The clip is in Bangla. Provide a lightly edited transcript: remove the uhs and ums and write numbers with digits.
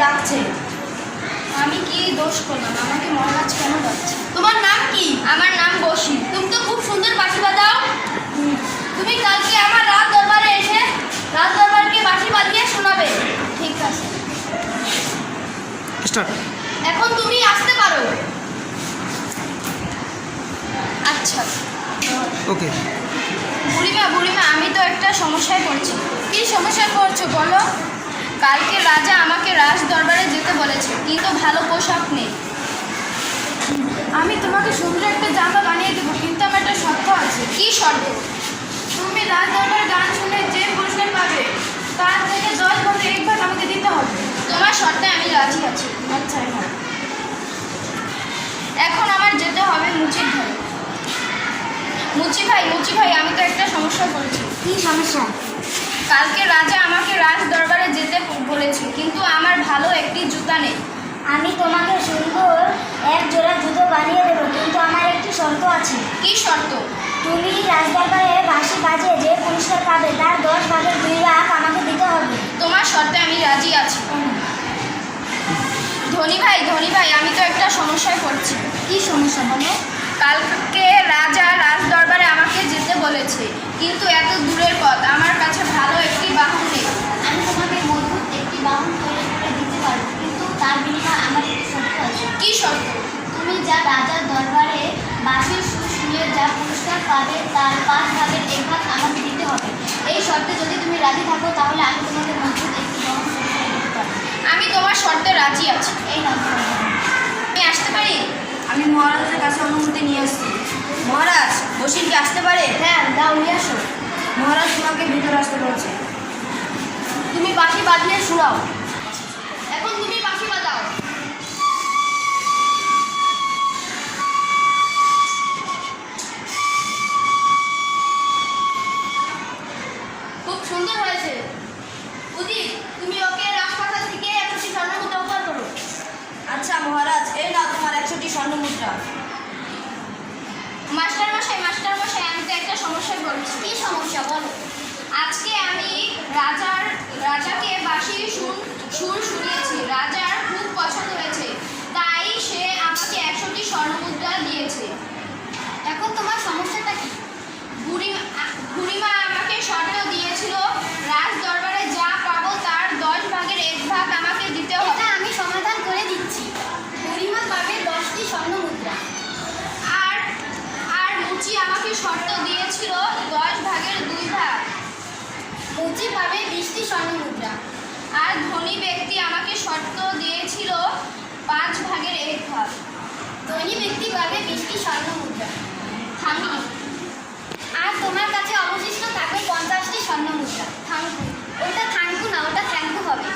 ডাকছে। আমি কি দোষ করলাম? আমাকে মহারাজ কেন ডাকছে? তোমার নাম কি? আমার নাম বসি। তুমি তো খুব সুন্দর বাঁশি বাজাও। তুমি কালকে আমার রাজ দরবারে এসে রাজ দরবারকে বাঁশি বাজিয়ে শোনাবে। ঠিক আছে। এখন তুমি আসতে পারো। আচ্ছা। ওকে। বুড়িমা আমি তো একটা সমস্যায় পড়ছি। কি সমস্যায় পড়ছো বলো? কালকে রাজা আমাকে রাজ দরবারে যেতে বলেছে, কিন্তু ভালো পোশাক নেই। আমি তোমাকে সুন্দর একটা জামা বানিয়ে দেবো, কিন্তু আমার একটা শর্ত আছে। কি শর্ত? তুমি রাজ দরবারে গান শুনে যে পুরস্কার পাবে তার থেকে 10 ভাগের 1 ভাগ আমাকে দিতে হবে। তোমার শর্তে আমি রাজি আছি। আচ্ছা, হ্যাঁ। এখন আমার যেতে হবে মুচির ঘরে। মুচি ভাই আমি তো একটা সমস্যা পড়েছি। কি সমস্যা? কালকে রাজা আমাকে রাজ দরবারে যেতে বলেছে, কিন্তু আমার ভালো একটি জুতা নেই। আমি তোমাকে সুন্দর এক জোড়া জুতো বানিয়ে দেবো, কিন্তু আমার একটি শর্ত আছে। কি শর্ত? তুমি রাজদরবারে বাঁশি বাজিয়ে যে পুরস্কার পাবে তার 10 ভাগের 2 ভাগ আমাকে দিতে হবে। তোমার শর্তে আমি রাজি আছি। ধনী ভাই আমি তো একটা সমস্যায় পড়ছি। কি সমস্যা বলো? কালকে রাজা রাজ দরবারে আমাকে যেতে বলেছে, কিন্তু এত দূরের পথ, আমার কাছে ভালো একটি বাহন নেই। আমি তোমাকে মজবুত একটি বাহন তৈরি করে দিতে পারবো, কিন্তু তার বিনিময়ে আমার একটি শর্ত আছে। কি শর্ত? তুমি যা রাজার দরবারে বাঁশির সুর শুনিয়ে যা পুরস্কার পাবে তার 5 ভাগের 1 ভাগ আমাকে দিতে হবে। এই শর্তে যদি তুমি রাজি থাকো তাহলে আমি তোমাকে মজবুত একটি বাহন তৈরি করে দিতে পারবো। আমি তোমার শর্তে রাজি আছি। এই নাও তোমার বাহন। আমি আসতে পারি? আমি মহারাজের কাছে অনুমতি নিয়ে আসছি। মহারাজ, বসির কি আসতে পারে? হ্যাঁ, দাও নিয়ে আসো। মহারাজ তোমাকে ভিতরে আসতে বলছে। তুমি বাঁশি বাজিয়ে শোনাও। এখন তুমি বাঁশি বাজাও। খুব সুন্দর হয়েছে। উদিত, তুমি ওকে রাজপ্রাসাদ থেকে 100টি স্বর্ণমুদ্রা উপহার করো। আচ্ছা মহারাজ, এই নাও তোমার 100টি স্বর্ণমুদ্রা। মাস্টার মশাই আমি তো একটা সমস্যায় পড়ছি। কি সমস্যা বলো? আজকে আমি রাজাকে বাঁশির সুর শুনিয়েছি। রাজার খুব পছন্দ হয়েছে, তাই সে আমাকে 100টি স্বর্ণমুদ্রা দিয়েছে। এখন তোমার সমস্যাটা কি? বুড়িমা আমাকে শর্ত দিয়েছিল, রাজ দরবারে যা পাবো তার 10 ভাগের 1 ভাগ আমাকে দিতে হবে। এটা আমি সমাধান করে দিচ্ছি। বুড়িমা পাবে 10টি স্বর্ণমুদ্রা। আর মুচি আমাকে শর্ত দিয়েছিল 10 ভাগের 2 ভাগ। মুচি পাবে 20টি স্বর্ণমুদ্রা। আর ধনী ব্যক্তি আমাকে শর্ত দিয়েছিল 5 ভাগের 1 ভাগ। ধনী ব্যক্তি পাবে 20টি স্বর্ণমুদ্রা। থাঙ্কু। আর তোমার কাছে অবশিষ্ট থাকবে 50টি স্বর্ণমুদ্রা। থাঙ্কু। ওটা থাঙ্কু না, ওটা থ্যাঙ্কু হবে।